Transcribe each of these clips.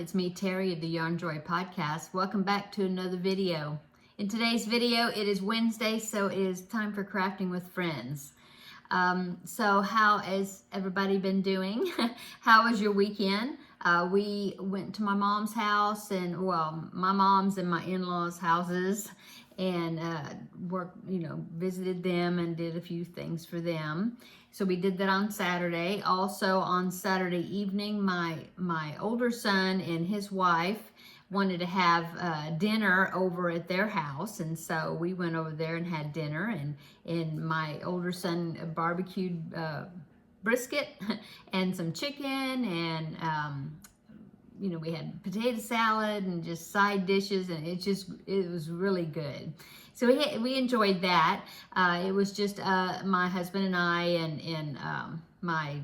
it's me, Terry of the Yarn Joy Podcast. Welcome back to another video. In today's video, it is Wednesday, so it is time for crafting with friends. So how has everybody been doing? How was your weekend? We went to my mom's house and, well, my mom's and my in-laws' houses and visited them and did a few things for them. So we did that on Saturday. Also on Saturday evening, my older son and his wife wanted to have dinner over at their house, and so we went over there and had dinner, and my older son barbecued brisket and some chicken, and we had potato salad and just side dishes, and it was really good. So we enjoyed that. It was just my husband and I and my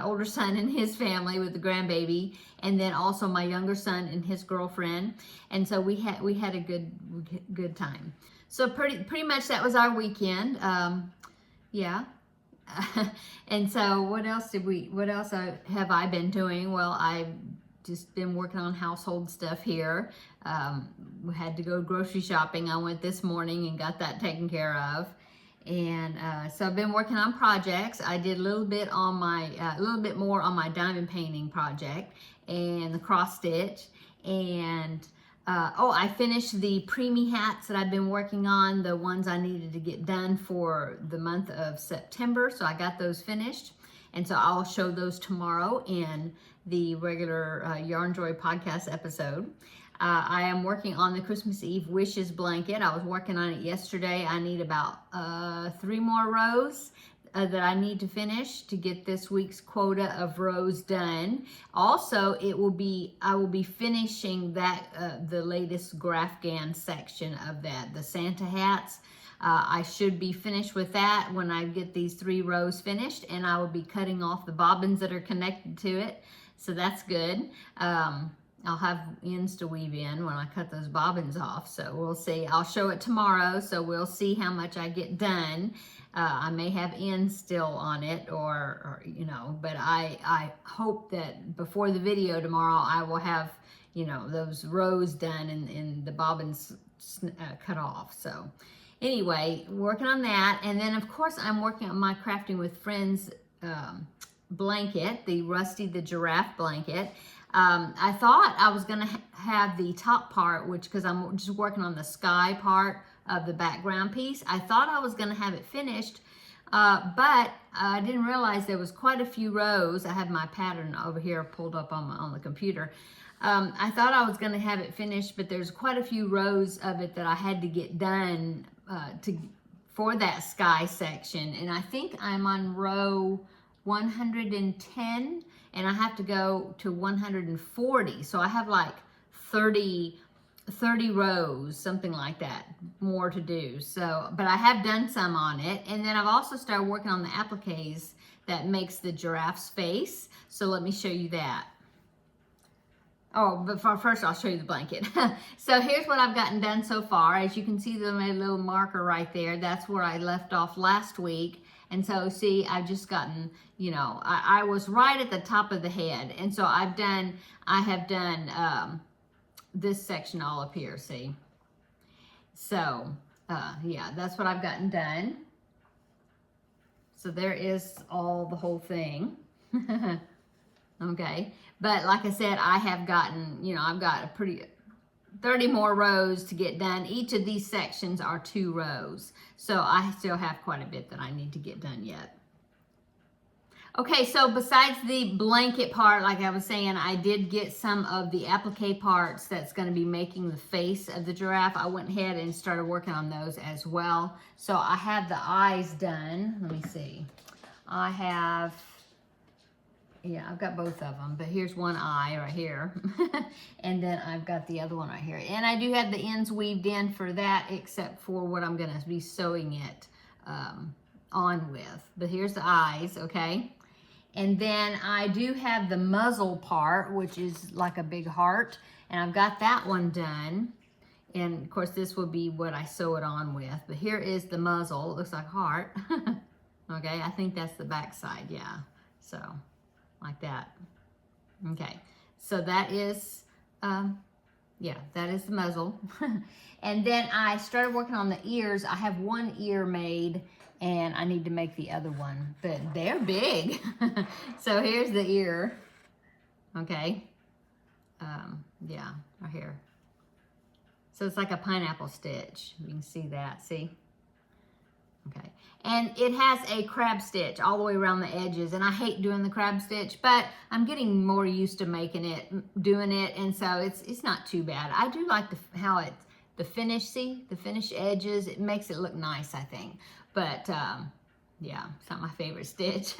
older son and his family with the grandbaby, and then also my younger son and his girlfriend, and so we had a good time. So pretty much that was our weekend. Yeah. And so what else have I been doing? Well, I've just been working on household stuff here. We had to go grocery shopping. I went this morning and got that taken care of. And so I've been working on projects. I did a little bit more on my diamond painting project and the cross stitch. And I finished the preemie hats that I've been working on, the ones I needed to get done for the month of September. So I got those finished. And so I'll show those tomorrow in the regular Yarn Joy podcast episode. I am working on the Christmas Eve Wishes blanket. I was working on it yesterday. I need about 3 more rows that I need to finish to get this week's quota of rows done. Also, I will be finishing that the latest Giraffe section of that, the Santa hats. I should be finished with that when I get these 3 rows finished, and I will be cutting off the bobbins that are connected to it. So that's good. I'll have ends to weave in when I cut those bobbins off, so we'll see. I'll show it tomorrow, so we'll see how much I get done. I may have ends still on it, or but I hope that before the video tomorrow, I will have, those rows done and the bobbins cut off. So anyway, working on that. And then, of course, I'm working on my Crafting with Friends blanket, the Rusty the Giraffe blanket. I thought I was going to have the top part, because I'm just working on the sky part of the background piece. I thought I was going to have it finished, but I didn't realize there was quite a few rows. I have my pattern over here pulled up on the computer. I thought I was going to have it finished, but there's quite a few rows of it that I had to get done for that sky section. And I think I'm on row 110, and I have to go to 140. So I have like 30 rows, something like that, more to do. So, but I have done some on it. And then I've also started working on the appliques that makes the giraffe's face. So let me show you that. Oh, but first I'll show you the blanket. So here's what I've gotten done so far. As you can see, there's a little marker right there. That's where I left off last week. And so see, I've just gotten, I was right at the top of the head. And so I have done this section all up here, see? So, yeah, that's what I've gotten done. So there is the whole thing. Okay. But like I said, I have gotten, I've got 30 more rows to get done. Each of these sections are 2 rows. So I still have quite a bit that I need to get done yet. Okay, so besides the blanket part, like I was saying, I did get some of the applique parts that's going to be making the face of the giraffe. I went ahead and started working on those as well. So I have the eyes done. Let me see. I've got both of them, but here's one eye right here. And then I've got the other one right here. And I do have the ends weaved in for that, except for what I'm going to be sewing it on with. But here's the eyes, okay? And then I do have the muzzle part, which is like a big heart. And I've got that one done. And of course, this will be what I sew it on with. But here is the muzzle. It looks like a heart. Okay, I think that's the back side, yeah. So, like that. Okay, So that is, yeah, that is the muzzle. And then I started working on the ears. I have one ear made, and I need to make the other one, but they're big. So here's the ear. Okay. Yeah, right here. So it's like a pineapple stitch. You can see that, see? Okay. And it has a crab stitch all the way around the edges, and I hate doing the crab stitch, but I'm getting more used to making it, doing it, and so it's not too bad. I do like how it's, the finish, see? The finished edges, it makes it look nice, I think. But, yeah, it's not my favorite stitch.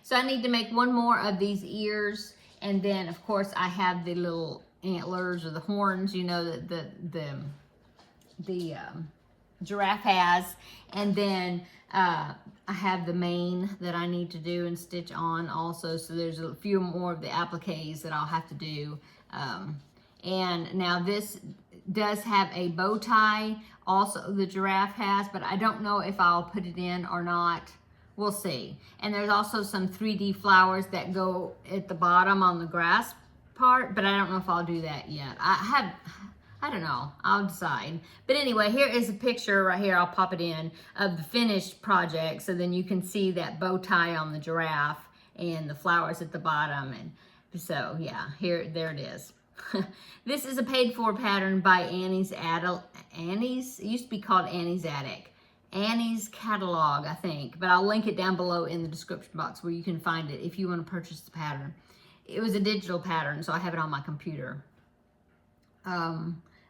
So I need to make one more of these ears, and then, of course, I have the little antlers or the horns, you know, the giraffe has, and then I have the mane that I need to do and stitch on also, so there's a few more of the appliques that I'll have to do. And now this does have a bow tie, also the giraffe has, but I don't know if I'll put it in or not. We'll see. And there's also some 3D flowers that go at the bottom on the grass part, but I don't know if I'll do that yet. I don't know, I'll decide. But anyway, here is a picture right here, I'll pop it in, of the finished project, so then you can see that bow tie on the giraffe and the flowers at the bottom. And so yeah, there it is. This is a paid for pattern by Annie's, it used to be called Annie's Attic. Annie's catalog, I think, but I'll link it down below in the description box where you can find it if you want to purchase the pattern. It was a digital pattern, so I have it on my computer.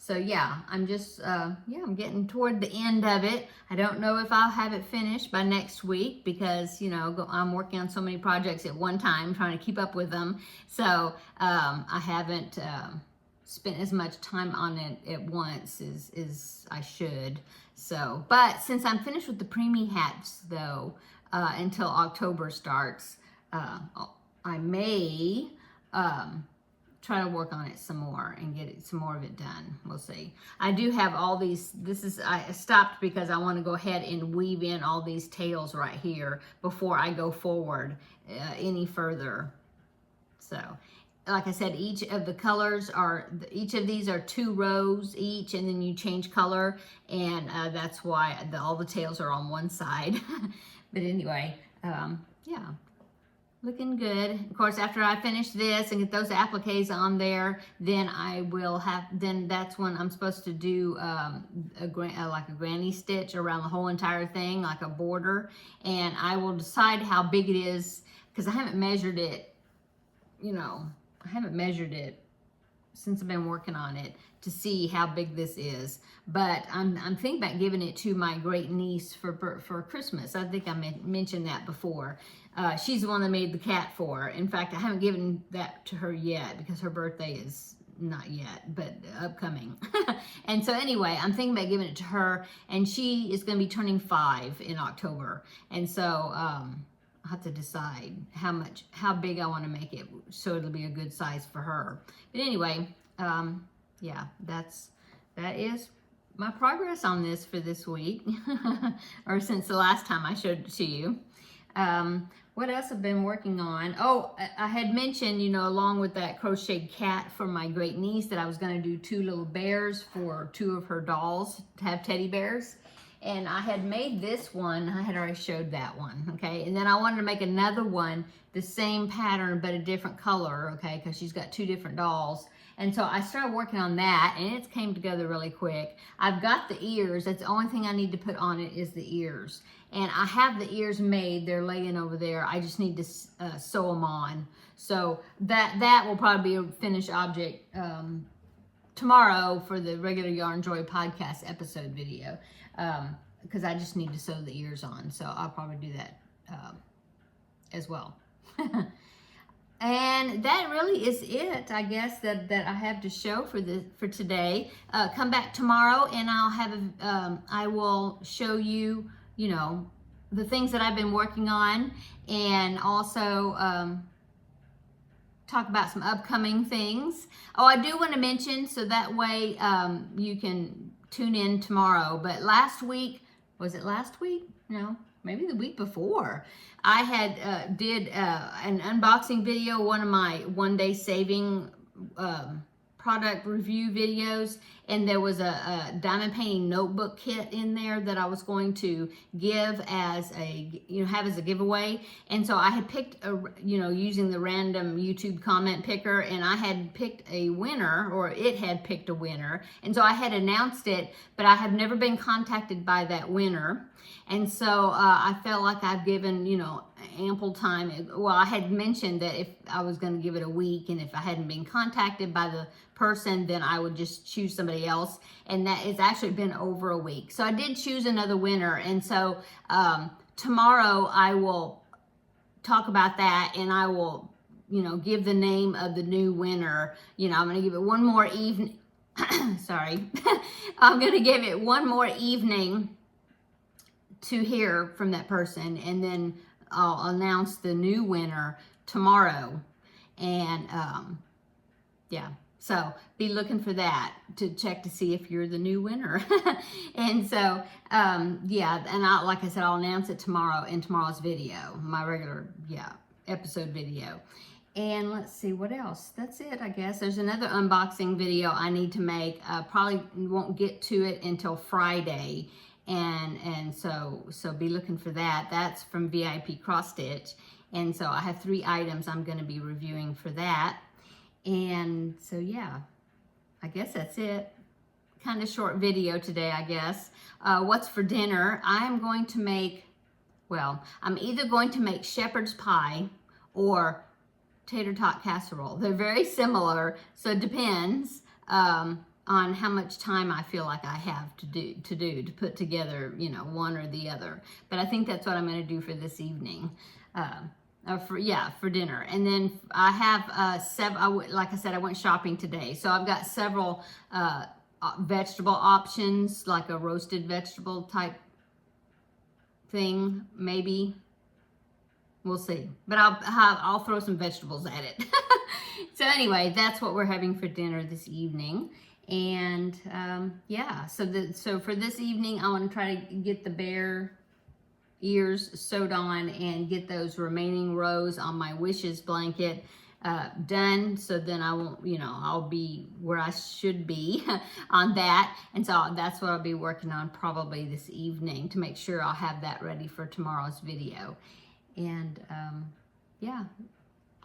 So yeah, I'm just, I'm getting toward the end of it. I don't know if I'll have it finished by next week because, you know, I'm working on so many projects at one time, trying to keep up with them. So, I haven't, spent as much time on it at once as I should. So, but since I'm finished with the preemie hats though, until October starts, I may, try to work on it some more and get some more of it done. We'll see. I do have all these, I stopped because I want to go ahead and weave in all these tails right here before I go forward any further. So, like I said, each of the colors each of these are 2 rows each, and then you change color, and that's why all the tails are on one side. But anyway, yeah. Looking good. Of course, after I finish this and get those appliques on there, then then that's when I'm supposed to do like a granny stitch around the whole entire thing, like a border. And I will decide how big it is, because I haven't measured it, you know, I haven't measured it since I've been working on it to see how big this is. But I'm thinking about giving it to my great niece for Christmas. I think I mentioned that before. She's the one that made the cat for her. In fact, I haven't given that to her yet because her birthday is not yet, but upcoming. And so anyway, I'm thinking about giving it to her, and she is going to be turning 5 in October. And so I'll have to decide how big I want to make it so it'll be a good size for her. But anyway, yeah, that is my progress on this for this week, or since the last time I showed it to you. What else I've been working on? Oh, I had mentioned, you know, along with that crocheted cat for my great niece, that I was going to do 2 little bears for 2 of her dolls to have teddy bears. And I had made this one. I had already showed that one, okay? And then I wanted to make another one, the same pattern, but a different color, okay? Because she's got 2 different dolls. And so I started working on that, and it came together really quick. I've got the ears. That's the only thing I need to put on it is the ears. And I have the ears made. They're laying over there. I just need to sew them on. So that will probably be a finished object tomorrow for the regular Yarn Joy podcast episode video. Because I just need to sew the ears on. So I'll probably do that as well. And that really is it, I guess, that I have to show for today. Come back tomorrow, and I'll have I will show you, you know, the things that I've been working on, and also talk about some upcoming things. Oh, I do want to mention, so that way you can tune in tomorrow. But last week, was it last week? No, maybe the week before. I had did an unboxing video, one of my one-day saving product review videos, and there was a diamond painting notebook kit in there that I was going to give as a, have as a giveaway. And so I had picked using the random YouTube comment picker, and I had picked a winner, or it had picked a winner, and so I had announced it, but I have never been contacted by that winner. And so I felt like I've given, ample time. Well, I had mentioned that if I was going to give it a week, and if I hadn't been contacted by the person, then I would just choose somebody else. And that it's actually been over a week. So I did choose another winner. And so tomorrow I will talk about that, and I will, give the name of the new winner. I'm going to give it one more evening. Sorry. I'm going to give it one more evening to hear from that person, and then I'll announce the new winner tomorrow. And yeah, so be looking for that to check to see if you're the new winner. And so yeah, and like I said, I'll announce it tomorrow in tomorrow's video, my regular episode video. And let's see what else. That's it, I guess. There's another unboxing video I need to make. Probably won't get to it until Friday. And so be looking for that. That's from VIP Cross Stitch. And so I have 3 items I'm going to be reviewing for that. And so yeah, I guess that's it. Kind of short video today, I guess. What's for dinner? I'm going to make, I'm either going to make shepherd's pie or tater tot casserole. They're very similar, so it depends on how much time I feel like I have to put together, one or the other. But I think that's what I'm going to do for this evening, for dinner. And then I have like I said, I went shopping today, so I've got several vegetable options, like a roasted vegetable type thing, maybe. We'll see, but I'll throw some vegetables at it. So anyway, that's what we're having for dinner this evening. And yeah, so for this evening, I want to try to get the bear ears sewed on and get those remaining rows on my wishes blanket done. So then I won't, I'll be where I should be on that. And so that's what I'll be working on probably this evening to make sure I'll have that ready for tomorrow's video. And yeah.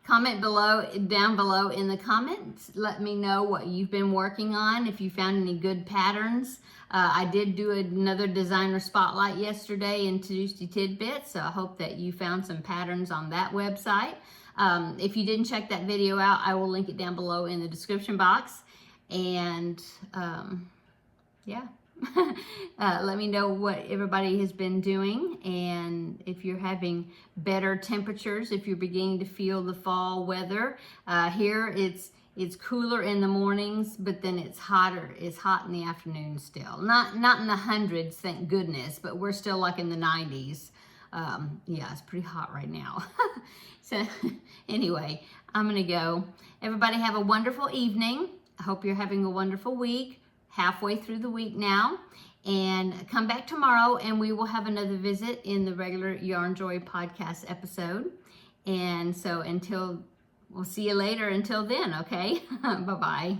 Comment down below in the comments. Let me know what you've been working on, if you found any good patterns. I did do another designer spotlight yesterday in Tuesday Tidbits, so I hope that you found some patterns on that website. If you didn't check that video out, I will link it down below in the description box. And yeah. Let me know what everybody has been doing, and if you're having better temperatures, if you're beginning to feel the fall weather. Here it's cooler in the mornings, but then it's hotter. It's hot in the afternoon still. Not in the hundreds, thank goodness, but we're still like in the 90s. Yeah, it's pretty hot right now. So anyway, I'm gonna go. Everybody have a wonderful evening. I hope you're having a wonderful week. Halfway through the week now, and come back tomorrow and we will have another visit in the regular Yarn Joy podcast episode. And so we'll see you later until then, okay? Bye-bye.